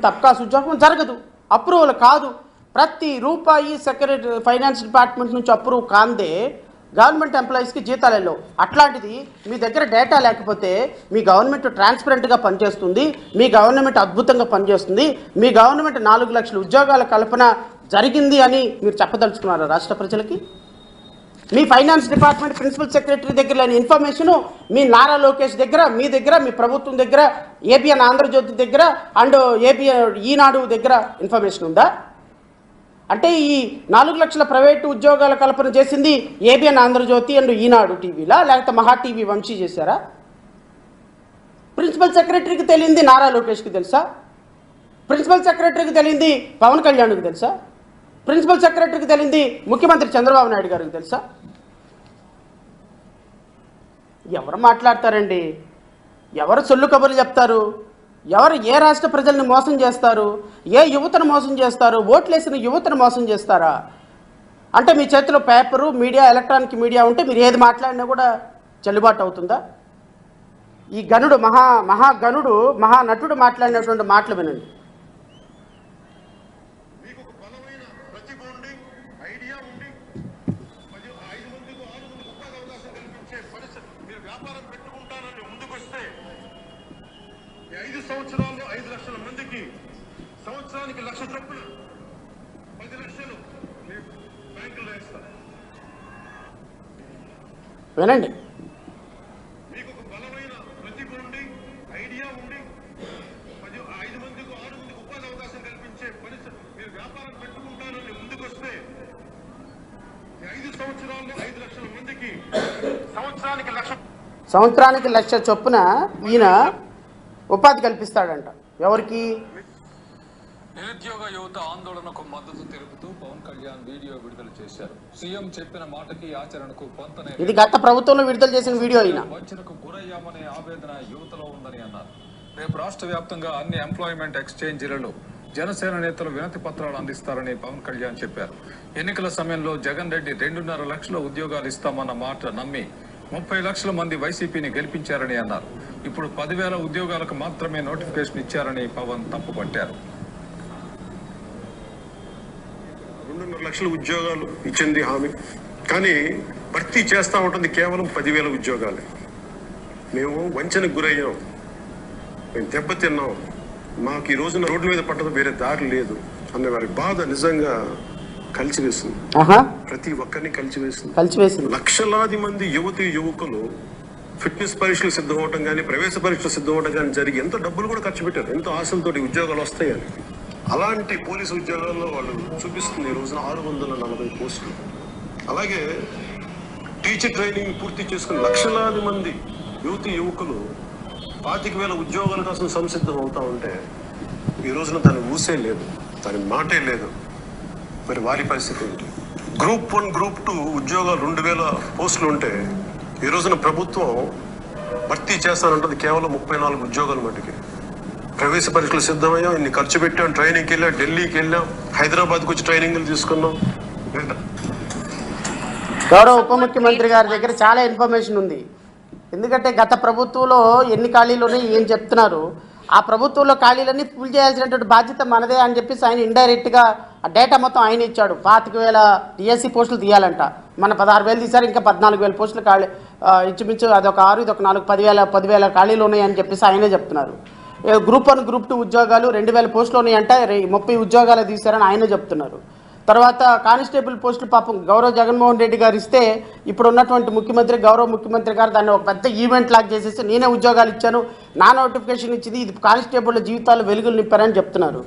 తబ్కాస్ ఉద్యోగం జరగదు, అప్రూవల్ కాదు. ప్రతి రూపాయి సెక్రటరీ ఫైనాన్స్ డిపార్ట్మెంట్ నుంచి అప్రూవ్ కాందే గవర్నమెంట్ ఎంప్లాయీస్కి జీతాలు వెళ్ళవు. అట్లాంటిది మీ దగ్గర డేటా లేకపోతే మీ గవర్నమెంట్ ట్రాన్స్పరెంట్గా పనిచేస్తుంది, మీ గవర్నమెంట్ అద్భుతంగా పనిచేస్తుంది, మీ గవర్నమెంట్ 4 లక్షల ఉద్యోగాల కల్పన జరిగింది అని మీరు చెప్పదలుచుకున్నారు రాష్ట్ర ప్రజలకి? మీ ఫైనాన్స్ డిపార్ట్మెంట్ ప్రిన్సిపల్ సెక్రటరీ దగ్గర లేని ఇన్ఫర్మేషను మీ నారా లోకేష్ దగ్గర, మీ దగ్గర, మీ ప్రభుత్వం దగ్గర, ఏబిఎన్ ఆంధ్రజ్యోతి దగ్గర అండ్ ఈనాడు దగ్గర ఇన్ఫర్మేషన్ ఉందా? అంటే ఈ 4 లక్షల ప్రైవేటు ఉద్యోగాల కల్పన చేసింది ఏబిఎన్ ఆంధ్రజ్యోతి అండ్ ఈనాడు టీవీలా, లేకపోతే మహా టీవీ వంశీ చేశారా? ప్రిన్సిపల్ సెక్రటరీకి తెలియంది నారా లోకేష్కి తెలుసా? ప్రిన్సిపల్ సెక్రటరీకి తెలియంది పవన్ కళ్యాణ్కి తెలుసా? ప్రిన్సిపల్ సెక్రటరీకి తెలియంది ముఖ్యమంత్రి చంద్రబాబు నాయుడు గారికి తెలుసా? ఎవరు మాట్లాడతారండి? ఎవరు సొల్లు కబుర్లు చెప్తారు? ఎవరు ఏ రాష్ట్ర ప్రజల్ని మోసం చేస్తారు? ఏ యువతను మోసం చేస్తారు? ఓట్లేసిన యువతను మోసం చేస్తారా? అంటే మీ చేతిలో పేపరు, మీడియా, ఎలక్ట్రానిక్ మీడియా ఉంటే మీరు ఏది మాట్లాడినా కూడా చెల్లుబాటు అవుతుందా? ఈ గనుడు మహాగణుడు మహానటుడు మాట్లాడినటువంటి మాటలు వినండి. సంవత్సరాల్లో 5 లక్షల మందికి సంవత్సరానికి 1 లక్ష చొప్పున 10 లక్షలు బ్యాంకులు వేస్తారు. వినండి. మీకు ఒక బలమైన ప్రతిభ ఉండి, ఐడియా ఉండి, 5 మందికి 6 మందికి ఉపాధి అవకాశం కల్పించే పరిస్థితి, మీరు వ్యాపారం పెట్టుకుంటారని ముందుకొస్తే 5 సంవత్సరాల్లో 5 లక్షల మందికి సంవత్సరానికి 1 లక్ష చొప్పున ఈయన ఉపాధి కల్పిస్తాడంట. ఎవరికి? నిరుద్యోగ యువత ఆందోళనకు మద్దతు తెలుపుతూ పవన్ కళ్యాణ్ వీడియో విడుదల చేశారు. సీఎం చెప్పిన మాటకి ఆచరణకు పొంతనే. ఇది గత ప్రభుత్వంలో విడుదల చేసిన వీడియో. అయినా వంచనకు గురయ్యామనే ఆవేదన యువతలో ఉందని అన్నారు. రేపు రాష్ట్ర వ్యాప్తంగా అన్ని ఎంప్లాయ్మెంట్ ఎక్స్చేంజీలలో జనసేన నేతలు వినతి పత్రాలు అందిస్తారని పవన్ కళ్యాణ్ చెప్పారు. ఎన్నికల సమయంలో జగన్ రెడ్డి 2.5 లక్షల ఉద్యోగాలు ఇస్తామన్న మాట నమ్మి 30 లక్షల మంది వైసీపీని గెలిపించారని అన్నారు. ఇప్పుడు 10,000 ఉద్యోగాలకు మాత్రమే నోటిఫికేషన్ ఇచ్చారని పవన్ తప్పుపట్టారు. 2.5 లక్షల ఉద్యోగాలు ఇచ్చింది హామీ, కానీ భర్తీ చేస్తా ఉంటుంది కేవలం 10,000 ఉద్యోగాలే. మేము వంచనకు గురయ్యాం, మేము దెబ్బతిన్నాం, మాకు ఈ రోజున రోడ్ల మీద పట్టదు, వేరే దారి లేదు అనే వారి బాధ నిజంగా కలిసివేస్తుంది. ప్రతి ఒక్కరిని కలిసివేస్తుంది. లక్షలాది మంది యువకులు ఫిట్నెస్ పరీక్షలు సిద్ధం అవటం కానీ, ప్రవేశ పరీక్షలు సిద్ధం అవటం కానీ జరిగి ఎంతో డబ్బులు కూడా ఖర్చు పెట్టారు, ఎంతో ఆశలతోటి ఉద్యోగాలు వస్తాయని. అలాంటి పోలీసు ఉద్యోగాల్లో వాళ్ళు చూపిస్తుంది ఈ రోజున 640 పోస్టులు. అలాగే టీచర్ ట్రైనింగ్ పూర్తి చేసుకుని లక్షలాది మంది యువకులు 25,000 ఉద్యోగాల కోసం సంసిద్ధం అవుతా ఉంటే ఈ రోజున దాని ఊసే లేదు, దాని మాటే లేదు. మరి వారి పరిస్థితి ఏంటి? గ్రూప్ 1, గ్రూప్ 2 ఉద్యోగాలు 2,000 పోస్టులు ఉంటే ఈ రోజున ప్రభుత్వం భర్తీ చేస్తానంటుంది కేవలం 34 ఉద్యోగాల మటుకి. ప్రవేశ పరీక్షలు సిద్ధమయ్యాం, ఇన్ని ఖర్చు పెట్టాం, ట్రైనింగ్కి వెళ్ళాం, ఢిల్లీకి వెళ్ళాం, హైదరాబాద్కి వచ్చి ట్రైనింగ్లు తీసుకున్నాం. గౌరవ ఉప ముఖ్యమంత్రి గారి దగ్గర చాలా ఇన్ఫర్మేషన్ ఉంది. ఎందుకంటే గత ప్రభుత్వంలో ఎన్ని ఖాళీలు ఉన్నాయి ఏం చెప్తున్నారు, ఆ ప్రభుత్వంలో ఖాళీలన్నీ ఫుల్ చేయాల్సినటువంటి బాధ్యత మనదే అని చెప్పేసి ఆయన ఇండైరెక్ట్గా ఆ డేటా మొత్తం ఆయన ఇచ్చాడు. 25,000 డిఎస్సి పోస్టులు తీయాలంట, మన 16,000 తీశారు, ఇంకా 14,000 పోస్టులు ఖాళీ ఇంచుమించు అదొక 6, ఇదొక 4, 10,000 ఖాళీలు ఉన్నాయని చెప్పేసి ఆయనే చెప్తున్నారు. గ్రూప్ 1, గ్రూప్ 2 ఉద్యోగాలు 2,000 పోస్టులు ఉన్నాయంటే 30 ఉద్యోగాలు తీశారని ఆయనే చెప్తున్నారు. తర్వాత కానిస్టేబుల్ పోస్టులు పాపం గౌరవ జగన్మోహన్ రెడ్డి గారు ఇస్తే ఇప్పుడు ఉన్నటువంటి ముఖ్యమంత్రి, గౌరవ ముఖ్యమంత్రి గారు దాన్ని ఒక పెద్ద ఈవెంట్ లాగా చేసేసి నేనే ఉద్యోగాలు ఇచ్చాను, నా నోటిఫికేషన్ ఇచ్చింది, ఇది కానిస్టేబుల్ జీవితాలు వెలుగులు నింపారని చెప్తున్నారు.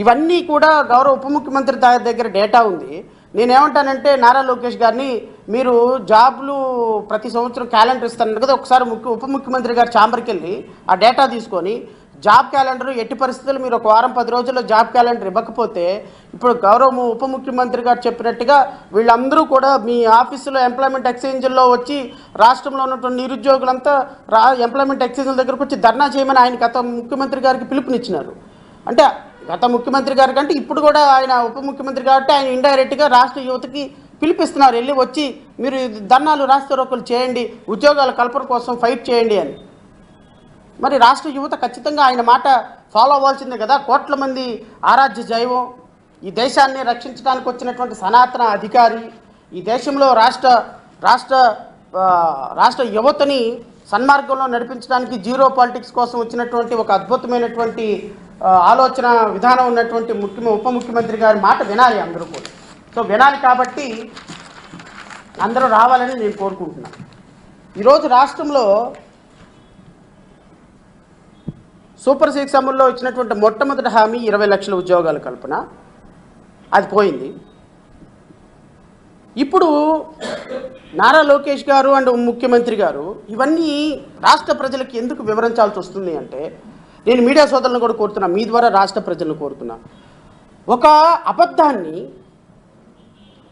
ఇవన్నీ కూడా గౌరవ ఉప ముఖ్యమంత్రి దగ్గర డేటా ఉంది. నేనేమంటానంటే నారా లోకేష్ గారిని, మీరు జాబ్లు ప్రతి సంవత్సరం క్యాలెండర్ ఇస్తాను కదా, ఒకసారి ఉప ముఖ్యమంత్రి గారు ఛాంబర్కి వెళ్ళి ఆ డేటా తీసుకొని జాబ్ క్యాలెండర్ ఎట్టి పరిస్థితులు మీరు ఒక వారం 10 రోజుల్లో జాబ్ క్యాలెండర్ ఇవ్వకపోతే ఇప్పుడు గౌరవ ఉప ముఖ్యమంత్రి గారు చెప్పినట్టుగా వీళ్ళందరూ కూడా మీ ఆఫీసులో ఎంప్లాయ్మెంట్ ఎక్స్చేంజ్లో వచ్చి రాష్ట్రంలో ఉన్నటువంటి నిరుద్యోగులంతా ఎంప్లాయ్మెంట్ ఎక్స్చేంజ్ల దగ్గరకు వచ్చి ధర్నా చేయమని ఆయన గత ముఖ్యమంత్రి గారికి పిలుపునిచ్చినారు. అంటే గత ముఖ్యమంత్రి గారి కంటే ఇప్పుడు కూడా ఆయన ఉప ముఖ్యమంత్రి కాబట్టి ఆయన ఇండైరెక్ట్గా రాష్ట్ర యువతకి పిలిపిస్తున్నారు, వెళ్ళి వచ్చి మీరు ధర్నాలు రాస్తారోకలు చేయండి, ఉద్యోగాల కల్పన కోసం ఫైట్ చేయండి అని. మరి రాష్ట్ర యువత ఖచ్చితంగా ఆయన మాట ఫాలో అవ్వాల్సిందే కదా. కోట్ల మంది ఆరాధ్య దైవం, ఈ దేశాన్ని రక్షించడానికి వచ్చినటువంటి సనాతన అధికారి, ఈ దేశంలో రాష్ట్ర యువతని సన్మార్గంలో నడిపించడానికి జీరో పాలిటిక్స్ కోసం వచ్చినటువంటి ఒక అద్భుతమైనటువంటి ఆలోచన విధానం ఉన్నటువంటి ఉప ముఖ్యమంత్రి గారి మాట వినాలి అందరూ కూడా. సో వినాలి కాబట్టి అందరూ రావాలని నేను కోరుకుంటున్నాను. ఈరోజు రాష్ట్రంలో సూపర్ 6 అమల్లో ఇచ్చినటువంటి మొట్టమొదటి హామీ 20 లక్షల ఉద్యోగాల కల్పన, అది పోయింది. ఇప్పుడు నారా లోకేష్ గారు అండ్ ముఖ్యమంత్రి గారు ఇవన్నీ రాష్ట్ర ప్రజలకు ఎందుకు వివరించాల్సి వస్తుంది అంటే, నేను మీడియా సోదరులను కూడా కోరుతున్నా, మీ ద్వారా రాష్ట్ర ప్రజలను కోరుతున్నా, ఒక అబద్ధాన్ని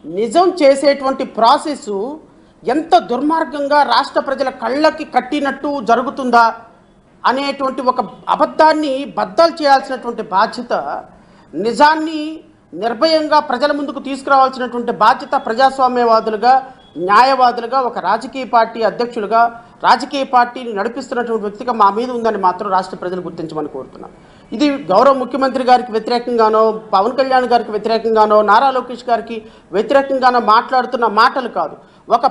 నిజం చేసేటువంటి ప్రాసెస్ ఎంత దుర్మార్గంగా రాష్ట్ర ప్రజల కళ్ళకి కట్టినట్టు జరుగుతుందా అనేటువంటి ఒక అబద్ధాన్ని బద్దలు చేయాల్సినటువంటి బాధ్యత, నిజాన్ని నిర్భయంగా ప్రజల ముందుకు తీసుకురావాల్సినటువంటి బాధ్యత ప్రజాస్వామ్యవాదులుగా, న్యాయవాదులుగా, ఒక రాజకీయ పార్టీ అధ్యక్షులుగా, రాజకీయ పార్టీని నడిపిస్తున్నటువంటి వ్యక్తిగా మా మీద ఉందని మాత్రం రాష్ట్ర ప్రజలు గుర్తించమని కోరుతున్నాం. ఇది గౌరవ ముఖ్యమంత్రి గారికి వ్యతిరేకంగానో, పవన్ కళ్యాణ్ గారికి వ్యతిరేకంగానో, నారా లోకేష్ గారికి వ్యతిరేకంగానో మాట్లాడుతున్న మాటలు కాదు. ఒక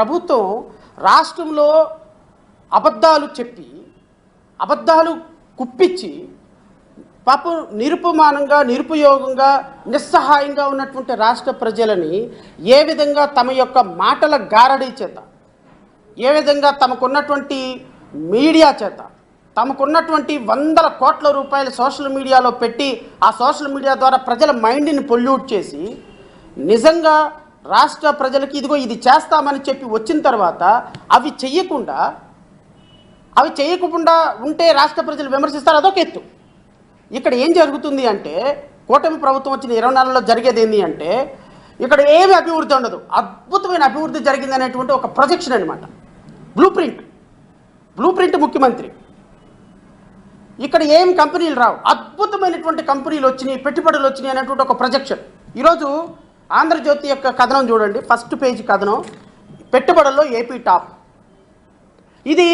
ప్రభుత్వం రాష్ట్రంలో అబద్ధాలు చెప్పి, అబద్ధాలు కుప్పించి, పాపం నిరుపమానంగా, నిరుపయోగంగా, నిస్సహాయంగా ఉన్నటువంటి రాష్ట్ర ప్రజలని ఏ విధంగా తమ యొక్క మాటల గారడీ చేత, ఏ విధంగా తమకున్నటువంటి మీడియా చేత, తమకున్నటువంటి వందల కోట్ల రూపాయలు సోషల్ మీడియాలో పెట్టి, ఆ సోషల్ మీడియా ద్వారా ప్రజల మైండ్ని పొల్యూట్ చేసి, నిజంగా రాష్ట్ర ప్రజలకి ఇదిగో ఇది చేస్తామని చెప్పి వచ్చిన తర్వాత అవి చేయకుండా ఉంటే రాష్ట్ర ప్రజలు విమర్శిస్తారు, అదొక ఎత్తు. ఇక్కడ ఏం జరుగుతుంది అంటే, కూటమి ప్రభుత్వం వచ్చిన 20 నెలల్లో జరిగేది ఏంటి అంటే, ఇక్కడ ఏమి అభివృద్ధి ఉండదు, అద్భుతమైన అభివృద్ధి జరిగింది అనేటువంటి ఒక ప్రొజెక్షన్ అనమాట. బ్లూ ప్రింట్ ముఖ్యమంత్రి. ఇక్కడ ఏం కంపెనీలు రావు, అద్భుతమైనటువంటి కంపెనీలు వచ్చినాయి, పెట్టుబడులు వచ్చినాయి అనేటువంటి ఒక ప్రొజెక్షన్. ఈరోజు ఆంధ్రజ్యోతి యొక్క కథనం చూడండి, ఫస్ట్ పేజీ కథనం, పెట్టుబడుల్లో ఏపీ టాప్. ఇది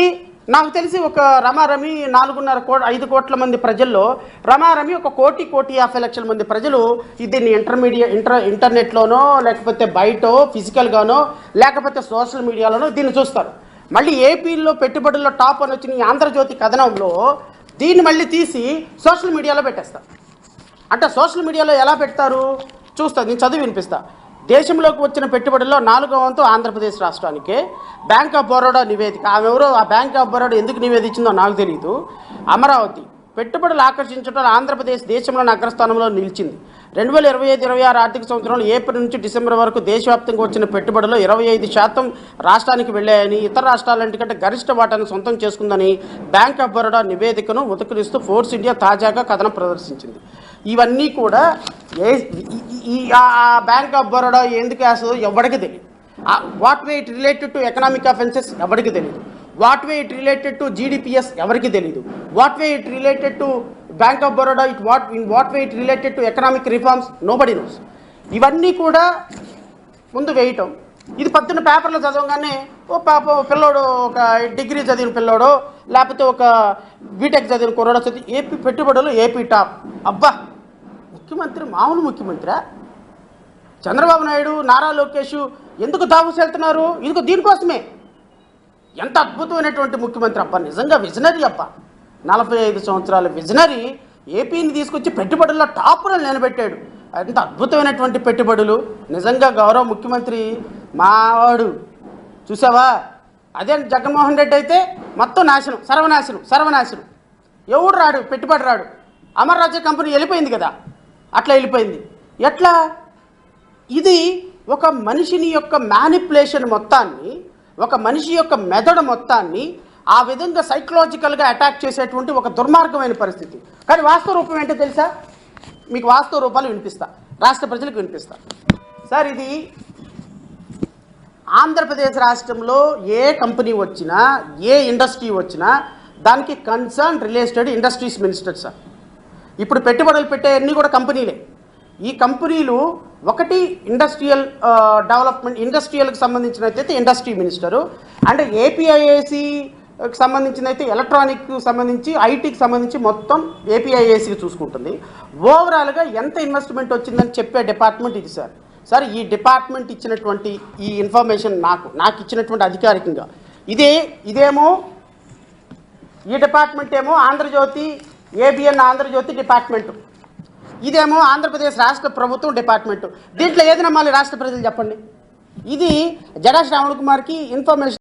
నాకు తెలిసి ఒక రమారమి 4.5 కోట్ల మంది ప్రజల్లో రమారమి ఒక 1,50,00,000 మంది ప్రజలు దీన్ని ఇంటర్నెట్లోనో, లేకపోతే బయటో ఫిజికల్గానో, లేకపోతే సోషల్ మీడియాలోనో దీన్ని చూస్తారు. మళ్ళీ ఏపీలో పెట్టుబడుల్లో టాప్ అని వచ్చిన ఈ ఆంధ్రజ్యోతి కథనంలో దీన్ని మళ్ళీ తీసి సోషల్ మీడియాలో పెట్టేస్తారు. అంటే సోషల్ మీడియాలో ఎలా పెడతారు చూస్తారు, నేను చదివి వినిపిస్తా. దేశంలోకి వచ్చిన పెట్టుబడుల్లో 4వ వంతు ఆంధ్రప్రదేశ్ రాష్ట్రానికే. బ్యాంక్ ఆఫ్ బరోడా నివేదిక, ఆమె ఎవరో, ఆ బ్యాంక్ ఆఫ్ బరోడా ఎందుకు నివేదించిందో నాకు తెలియదు. అమరావతి పెట్టుబడులు ఆకర్షించడంలో ఆంధ్రప్రదేశ్ దేశంలోని అగ్రస్థానంలో నిలిచింది. 2025-26 ఆర్థిక సంవత్సరంలో ఏప్రిల్ నుంచి డిసెంబర్ వరకు దేశవ్యాప్తంగా వచ్చిన పెట్టుబడుల్లో 25% రాష్ట్రానికి వెళ్ళాయని, ఇతర రాష్ట్రాలంటికంటే గరిష్ట వాటాను సొంతం చేసుకుందని బ్యాంక్ ఆఫ్ బరోడా నివేదికను ఉదకరిస్తూ ఫోర్స్ ఇండియా తాజాగా కథనం ప్రదర్శించింది. ఇవన్నీ కూడా బ్యాంక్ ఆఫ్ బరోడా ఎందుకు వేస్తుందో ఎవరికి తెలియదు. What way it related to economic offences ఎవరికి తెలియదు. What way it related to GDPs ఎవరికి తెలియదు. What way it related to bank of Baroda, what way it related to economic reforms, nobody knows. ఇవన్నీ కూడా ముందు వేయటం. ఇది పొద్దున్న పేపర్లో చదవగానే ఓ పాప పిల్లోడు, ఒక డిగ్రీ చదివిన పిల్లోడో, లేకపోతే ఒక బీటెక్ చదివిన కుర్రాడో చదివి ఏపీ పెట్టుబడులు ఏపీ టాప్. అబ్బా, ముఖ్యమంత్రి మామూలు ముఖ్యమంత్రిరా? చంద్రబాబు నాయుడు, నారా లోకేష్ ఎందుకు దావూస్ వెళ్తున్నారు? ఇదిగో దీనికోసమే. ఎంత అద్భుతమైనటువంటి ముఖ్యమంత్రి అబ్బా, నిజంగా విజనరీ అబ్బా. 45 సంవత్సరాల విజనరీ ఏపీని తీసుకొచ్చి పెట్టుబడుల్లో టాప్లో నిలబెట్టాడు. ఎంత అద్భుతమైనటువంటి పెట్టుబడులు. నిజంగా గౌరవ ముఖ్యమంత్రి మావాడు. చూసావా? అదే జగన్మోహన్ రెడ్డి అయితే మొత్తం నాశనం, సర్వనాశనం. ఎవడు రాడు, పెట్టుబడి రాడు. అమర్ రాజా కంపెనీ వెళ్ళిపోయింది కదా, అట్లా వెళ్ళిపోయింది. ఎట్లా? ఇది ఒక మనిషిని యొక్క మ్యానిపులేషన్ మొత్తాన్ని, ఒక మనిషి యొక్క మెదడు మొత్తాన్ని ఆ విధంగా సైకలాజికల్గా అటాక్ చేసేటువంటి ఒక దుర్మార్గమైన పరిస్థితి. కానీ వాస్తవ రూపం ఏంటో తెలుసా? మీకు వాస్తవ రూపాలు వినిపిస్తా, రాష్ట్ర ప్రజలకు వినిపిస్తా. సార్, ఇది ఆంధ్రప్రదేశ్ రాష్ట్రంలో ఏ కంపెనీ వచ్చినా, ఏ ఇండస్ట్రీ వచ్చినా దానికి concern related industries minister sir. ఇప్పుడు పెట్టుబడులు పెట్టే అన్నీ కూడా కంపెనీలే. ఈ కంపెనీలు ఒకటి ఇండస్ట్రియల్ డెవలప్మెంట్, ఇండస్ట్రియల్కి సంబంధించినట్లయితే ఇండస్ట్రీ మినిస్టరు, అంటే ఏపీఐఏసి సంబంధించింది అయితే ఎలక్ట్రానిక్ సంబంధించి ఐటీకి సంబంధించి మొత్తం ఏపీఐఏసీకి చూసుకుంటుంది. ఓవరాల్గా ఎంత ఇన్వెస్ట్మెంట్ వచ్చిందని చెప్పే డిపార్ట్మెంట్ ఇది సార్. సార్ ఈ డిపార్ట్మెంట్ ఇచ్చినటువంటి ఈ ఇన్ఫర్మేషన్ నాకు ఇచ్చినటువంటి అధికారికంగా ఇదేమో ఈ డిపార్ట్మెంట్ ఏమో ఆంధ్రజ్యోతి ఏబిఎన్ ఆంధ్రజ్యోతి డిపార్ట్మెంటు, ఇదేమో ఆంధ్రప్రదేశ్ రాష్ట్ర ప్రభుత్వం డిపార్ట్మెంటు. దీంట్లో ఏది నమ్మాలి రాష్ట్ర ప్రజలు చెప్పండి? ఇది జడా శ్రావణ్ కుమార్కి ఇన్ఫర్మేషన్